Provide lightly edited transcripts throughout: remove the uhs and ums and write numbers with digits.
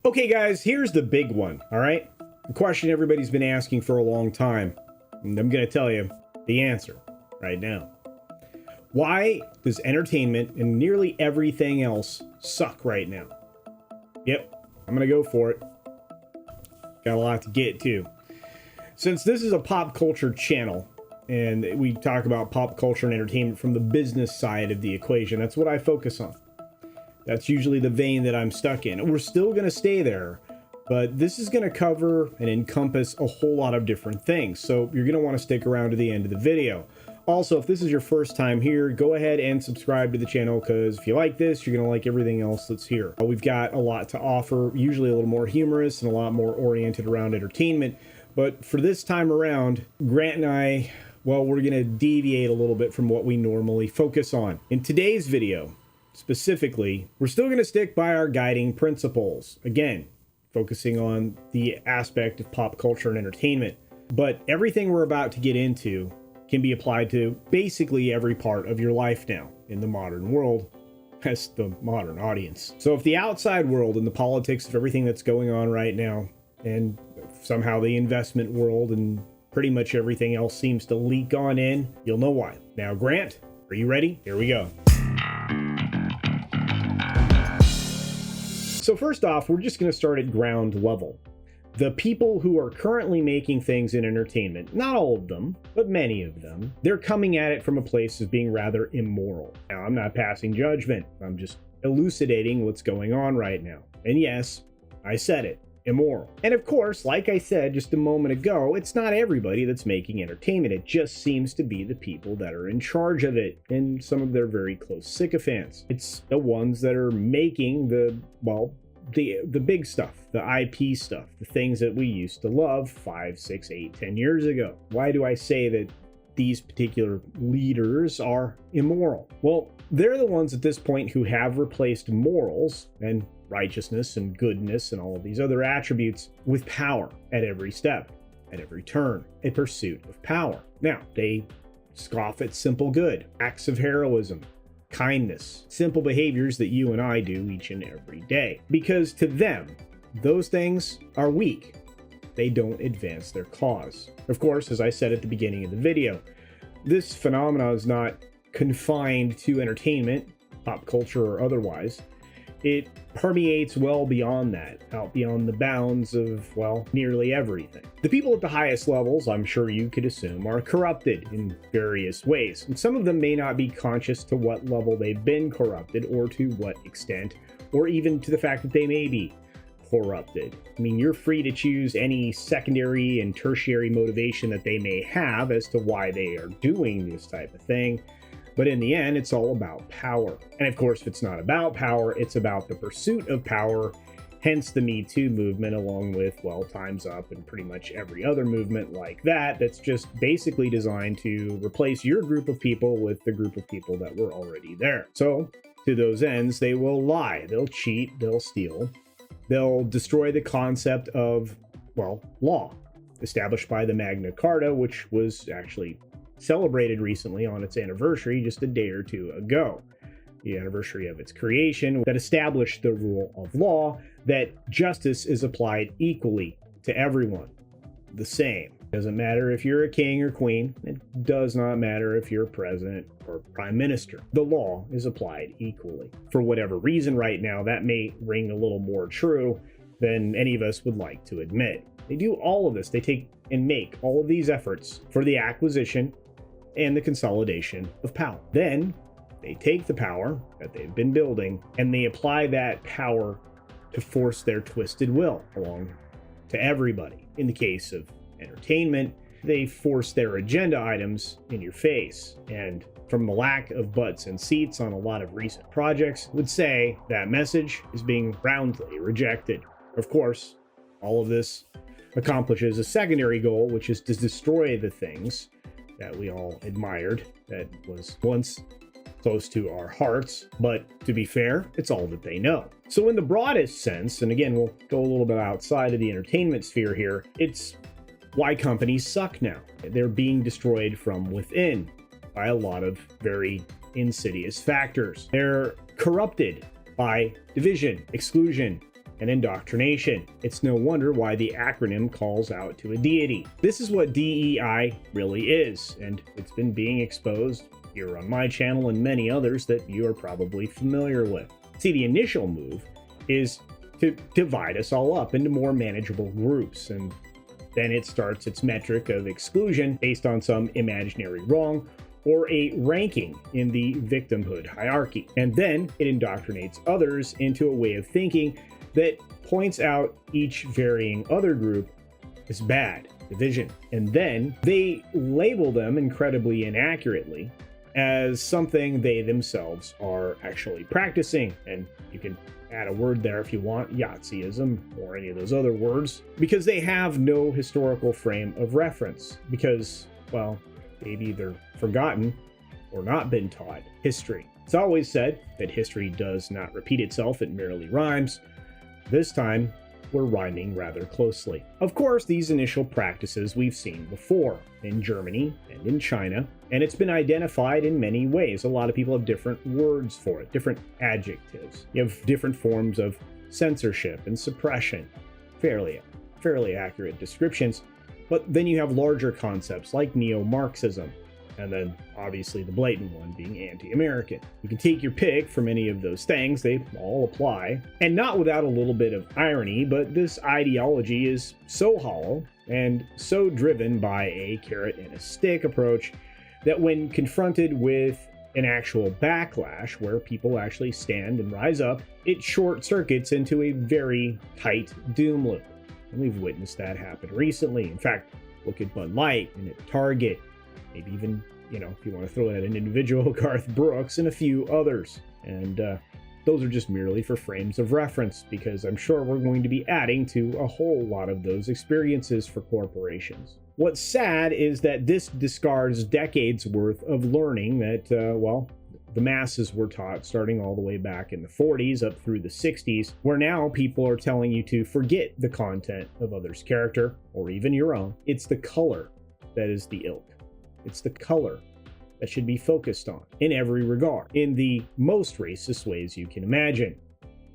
Okay guys, here's the big one, all right? The question everybody's been asking for a long time, and I'm gonna tell you the answer right now. Why does entertainment and nearly everything else suck right now? Yep, I'm gonna go for it. Got a lot to get to. Since this is a pop culture channel, and we talk about pop culture and entertainment from the business side of the equation, that's what I focus on. That's usually the vein that I'm stuck in. We're still going to stay there, but this is going to cover and encompass a whole lot of different things. So you're going to want to stick around to the end of the video. Also, if this is your first time here, go ahead and subscribe to the channel, because if you like this, you're going to like everything else that's here. We've got a lot to offer, usually a little more humorous and a lot more oriented around entertainment. But for this time around, Grant and I, well, we're going to deviate a little bit from what we normally focus on. In today's video, specifically, we're still going to stick by our guiding principles. Again, focusing on the aspect of pop culture and entertainment. But everything we're about to get into can be applied to basically every part of your life now in the modern world, as the modern audience. So if the outside world and the politics of everything that's going on right now, and somehow the investment world and pretty much everything else seems to leak on in, you'll know why. Now, Grant, are you ready? Here we go. So first off, we're just going to start at ground level. The people who are currently making things in entertainment, not all of them, but many of them, they're coming at it from a place of being rather immoral. Now, I'm not passing judgment. I'm just elucidating what's going on right now. And yes, I said it. Immoral. And of course, like I said just a moment ago, it's not everybody that's making entertainment. It just seems to be the people that are in charge of it and some of their very close sycophants. It's the ones that are making the big stuff, the IP stuff, the things that we used to love 5, 6, 8, 10 years ago. Why do I say that these particular leaders are immoral? Well, they're the ones at this point who have replaced morals and righteousness and goodness and all of these other attributes with power at every step, at every turn, a pursuit of power. Now, they scoff at simple good, acts of heroism, kindness, simple behaviors that you and I do each and every day. Because to them, those things are weak. They don't advance their cause. Of course, as I said at the beginning of the video, this phenomena is not confined to entertainment, pop culture or otherwise. It permeates well beyond that, out beyond the bounds of, well, nearly everything. The people at the highest levels, I'm sure you could assume, are corrupted in various ways. And some of them may not be conscious to what level they've been corrupted or to what extent, or even to the fact that they may be corrupted. I mean, you're free to choose any secondary and tertiary motivation that they may have as to why they are doing this type of thing. But in the end, it's all about power. And of course, if it's not about power, it's about the pursuit of power, hence the Me Too movement, along with, well, Time's Up and pretty much every other movement like that, that's just basically designed to replace your group of people with the group of people that were already there. So to those ends, they will lie, they'll cheat, they'll steal, they'll destroy the concept of, well, law, established by the Magna Carta, which was actually celebrated recently on its anniversary just a day or two ago. The anniversary of its creation, that established the rule of law, that justice is applied equally to everyone. The same. Doesn't matter if you're a king or queen. It does not matter if you're president or prime minister. The law is applied equally. For whatever reason right now, that may ring a little more true than any of us would like to admit. They do all of this. They take and make all of these efforts for the acquisition and the consolidation of power. Then they take the power that they've been building and they apply that power to force their twisted will along to everybody. In the case of entertainment, they force their agenda items in your face. And from the lack of butts and seats on a lot of recent projects, would say that message is being roundly rejected. Of course, all of this accomplishes a secondary goal, which is to destroy the things that we all admired, that was once close to our hearts. But to be fair, it's all that they know. So in the broadest sense, and again, we'll go a little bit outside of the entertainment sphere here, it's why companies suck now. They're being destroyed from within by a lot of very insidious factors. They're corrupted by division, exclusion, and indoctrination. It's no wonder why the acronym calls out to a deity. This is what DEI really is, and it's been being exposed here on my channel and many others that you are probably familiar with. See, the initial move is to divide us all up into more manageable groups, and then it starts its metric of exclusion based on some imaginary wrong or a ranking in the victimhood hierarchy. And then it indoctrinates others into a way of thinking that points out each varying other group as bad, division. And then they label them incredibly inaccurately as something they themselves are actually practicing. And you can add a word there if you want, Yahtzeeism or any of those other words, because they have no historical frame of reference, because, well, they've either forgotten or not been taught history. It's always said that history does not repeat itself, it merely rhymes. This time, we're rhyming rather closely. Of course, these initial practices we've seen before in Germany and in China, and it's been identified in many ways. A lot of people have different words for it, different adjectives. You have different forms of censorship and suppression, fairly accurate descriptions. But then you have larger concepts like neo-Marxism, and then obviously the blatant one being anti-American. You can take your pick from any of those things, they all apply. And not without a little bit of irony, but this ideology is so hollow and so driven by a carrot and a stick approach that when confronted with an actual backlash where people actually stand and rise up, it short circuits into a very tight doom loop. And we've witnessed that happen recently. In fact, look at Bud Light and at Target, maybe even, if you want to throw at an individual, Garth Brooks and a few others. And those are just merely for frames of reference, because I'm sure we're going to be adding to a whole lot of those experiences for corporations. What's sad is that this discards decades worth of learning that, the masses were taught starting all the way back in the 40s up through the 60s, where now people are telling you to forget the content of others' character, or even your own. It's the color that is the ilk. It's the color that should be focused on in every regard, in the most racist ways you can imagine.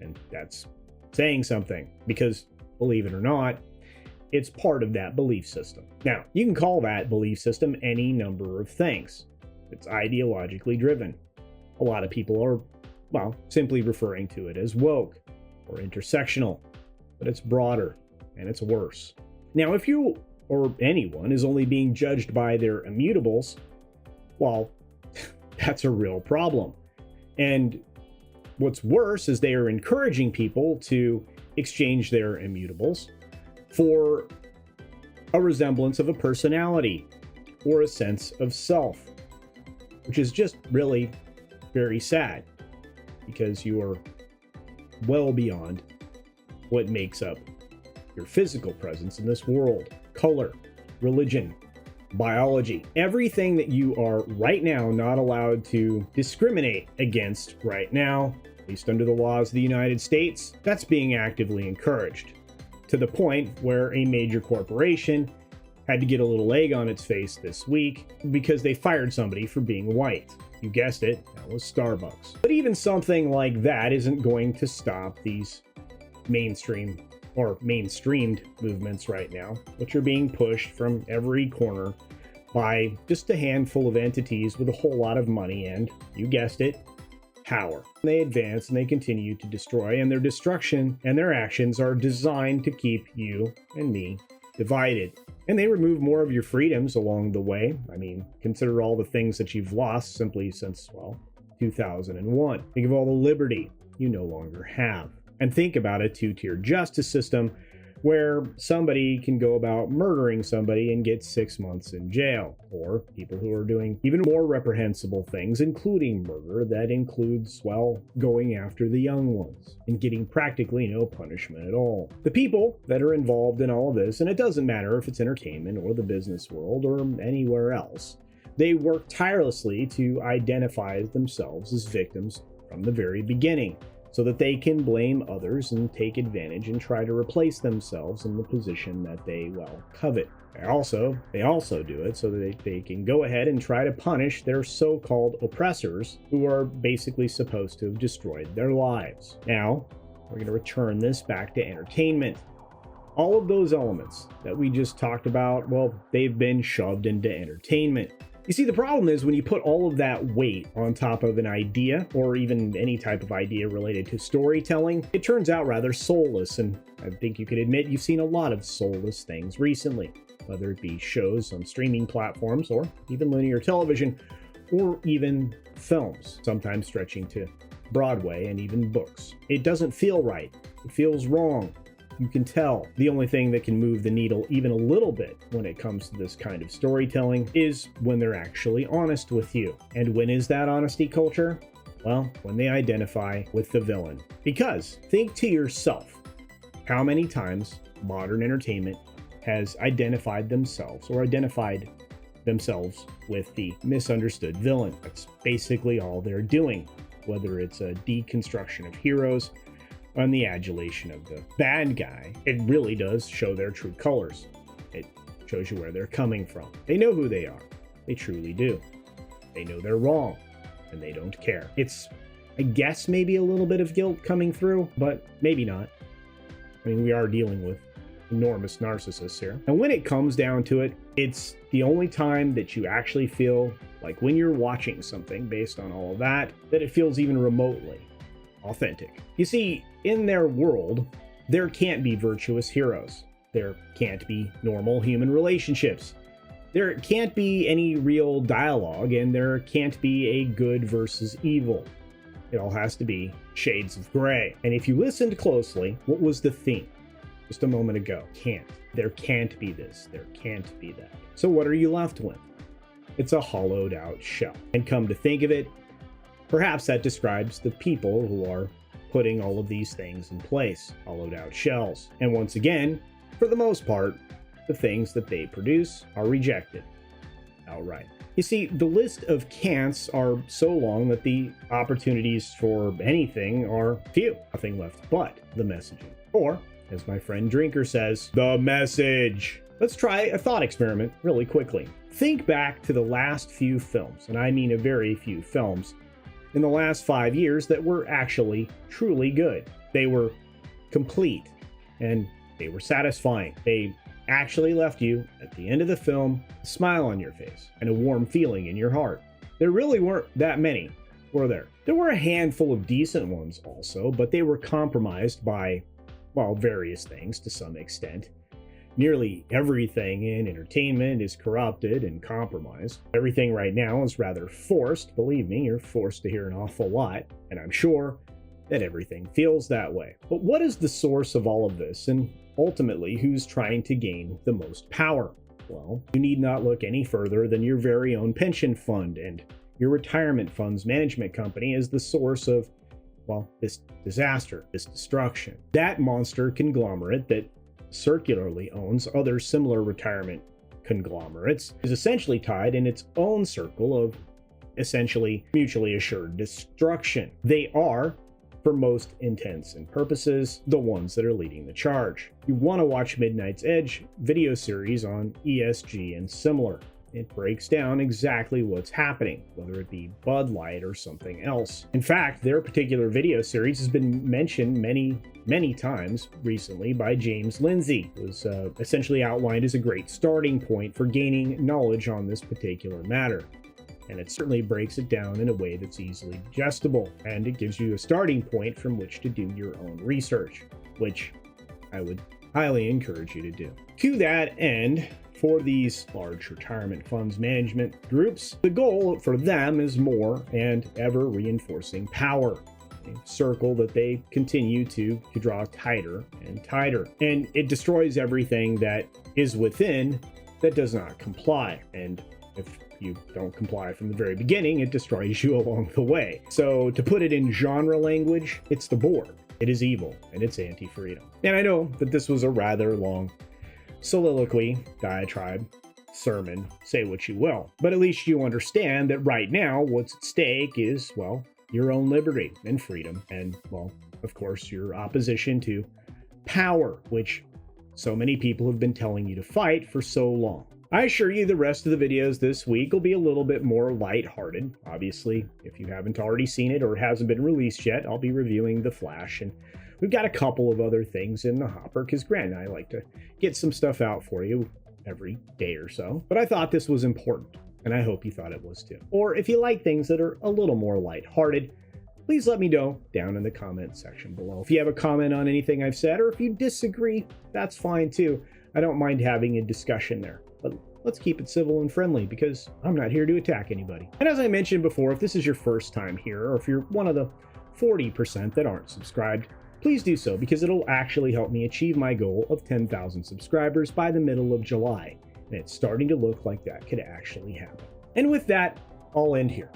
And that's saying something, because believe it or not, it's part of that belief system. Now, you can call that belief system any number of things. It's ideologically driven. A lot of people are, simply referring to it as woke or intersectional, but it's broader and it's worse. Now, if you or anyone is only being judged by their immutables, that's a real problem. And what's worse is they are encouraging people to exchange their immutables for a resemblance of a personality or a sense of self, which is just really very sad, because you are well beyond what makes up your physical presence in this world. Color, religion, biology, everything that you are right now not allowed to discriminate against right now, at least under the laws of the United States, that's being actively encouraged, to the point where a major corporation had to get a little egg on its face this week because they fired somebody for being white. You guessed it, that was Starbucks. But even something like that isn't going to stop these mainstreamed movements right now, which are being pushed from every corner by just a handful of entities with a whole lot of money and, you guessed it, power. They advance and they continue to destroy, and their destruction and their actions are designed to keep you and me divided. And they remove more of your freedoms along the way. I mean, consider all the things that you've lost simply since, 2001. Think of all the liberty you no longer have. And think about a two-tier justice system where somebody can go about murdering somebody and get 6 months in jail, or people who are doing even more reprehensible things, including murder, that includes, going after the young ones and getting practically no punishment at all. The people that are involved in all of this, and it doesn't matter if it's entertainment or the business world or anywhere else, they work tirelessly to identify themselves as victims from the very beginning, so that they can blame others and take advantage and try to replace themselves in the position that they, covet. They also do it so that they can go ahead and try to punish their so-called oppressors, who are basically supposed to have destroyed their lives. Now, We're going to return this back to entertainment. All of those elements that we just talked about, well, they've been shoved into entertainment. You see, the problem is when you put all of that weight on top of an idea, or even any type of idea related to storytelling, it turns out rather soulless, and I think you could admit you've seen a lot of soulless things recently, whether it be shows on streaming platforms, or even linear television, or even films, sometimes stretching to Broadway and even books. It doesn't feel right. It feels wrong. You can tell. The only thing that can move the needle even a little bit when it comes to this kind of storytelling is when they're actually honest with you. And when is that honesty culture? Well, when they identify with the villain. Because think to yourself, how many times modern entertainment has identified themselves with the misunderstood villain. That's basically all they're doing, whether it's a deconstruction of heroes and the adulation of the bad guy. It really does show their true colors. It shows you where they're coming from. They know who they are. They truly do. They know they're wrong, and they don't care. It's, I guess, maybe a little bit of guilt coming through, but maybe not. I mean, we are dealing with enormous narcissists here. And when it comes down to it, it's the only time that you actually feel like when you're watching something based on all of that it feels even remotely authentic. You see, in their world, there can't be virtuous heroes. There can't be normal human relationships. There can't be any real dialogue, and there can't be a good versus evil. It all has to be shades of gray. And if you listened closely, what was the theme? Just a moment ago. Can't. There can't be this. There can't be that. So what are you left with? It's a hollowed out shell. And come to think of it, perhaps that describes the people who are putting all of these things in place. Hollowed out shells. And once again, for the most part, the things that they produce are rejected outright. You see, the list of can'ts are so long that the opportunities for anything are few. Nothing left but the messaging. Or, as my friend Drinker says, the message. Let's try a thought experiment really quickly. Think back to the last few films, and I mean a very few films, in the last 5 years that were actually truly good. They were complete, and they were satisfying. They actually left you, at the end of the film, a smile on your face and a warm feeling in your heart. There really weren't that many, were there? There were a handful of decent ones also, but they were compromised by, well, various things to some extent. Nearly everything in entertainment is corrupted and compromised. Everything right now is rather forced. Believe me, you're forced to hear an awful lot, and I'm sure that everything feels that way. But what is the source of all of this, and ultimately who's trying to gain the most power? Well, you need not look any further than your very own pension fund, and your retirement fund's management company is the source of, well, this disaster, this destruction. That monster conglomerate that circularly owns other similar retirement conglomerates is essentially tied in its own circle of essentially mutually assured destruction. They are, for most intents and purposes, the ones that are leading the charge. You want to watch Midnight's Edge video series on ESG and similar. It breaks down exactly what's happening, whether it be Bud Light or something else. In fact, their particular video series has been mentioned many times recently by James Lindsay. It was essentially outlined as a great starting point for gaining knowledge on this particular matter. And it certainly breaks it down in a way that's easily digestible, and it gives you a starting point from which to do your own research, which I would highly encourage you to do. To that end, for these large retirement funds management groups, the goal for them is more and ever reinforcing power, a circle that they continue to draw tighter and tighter. And it destroys everything that is within that does not comply. And if you don't comply from the very beginning, it destroys you along the way. So to put it in genre language, it's the board. It is evil, and it's anti-freedom. And I know that this was a rather long soliloquy, diatribe, sermon, say what you will. But at least you understand that right now what's at stake is, well, your own liberty and freedom. And, well, of course, your opposition to power, which so many people have been telling you to fight for so long. I assure you the rest of the videos this week will be a little bit more lighthearted. Obviously, if you haven't already seen it or it hasn't been released yet, I'll be reviewing The Flash, and we've got a couple of other things in the hopper, because Grant and I like to get some stuff out for you every day or so. But I thought this was important, and I hope you thought it was too. Or if you like things that are a little more lighthearted, please let me know down in the comment section below. If you have a comment on anything I've said, or if you disagree, that's fine too. I don't mind having a discussion there. But let's keep it civil and friendly, because I'm not here to attack anybody. And as I mentioned before, if this is your first time here, or if you're one of the 40% that aren't subscribed, please do so, because it'll actually help me achieve my goal of 10,000 subscribers by the middle of July. And it's starting to look like that could actually happen. And with that, I'll end here.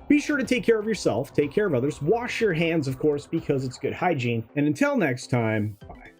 Be sure to take care of yourself, take care of others, wash your hands, of course, because it's good hygiene. And until next time, bye.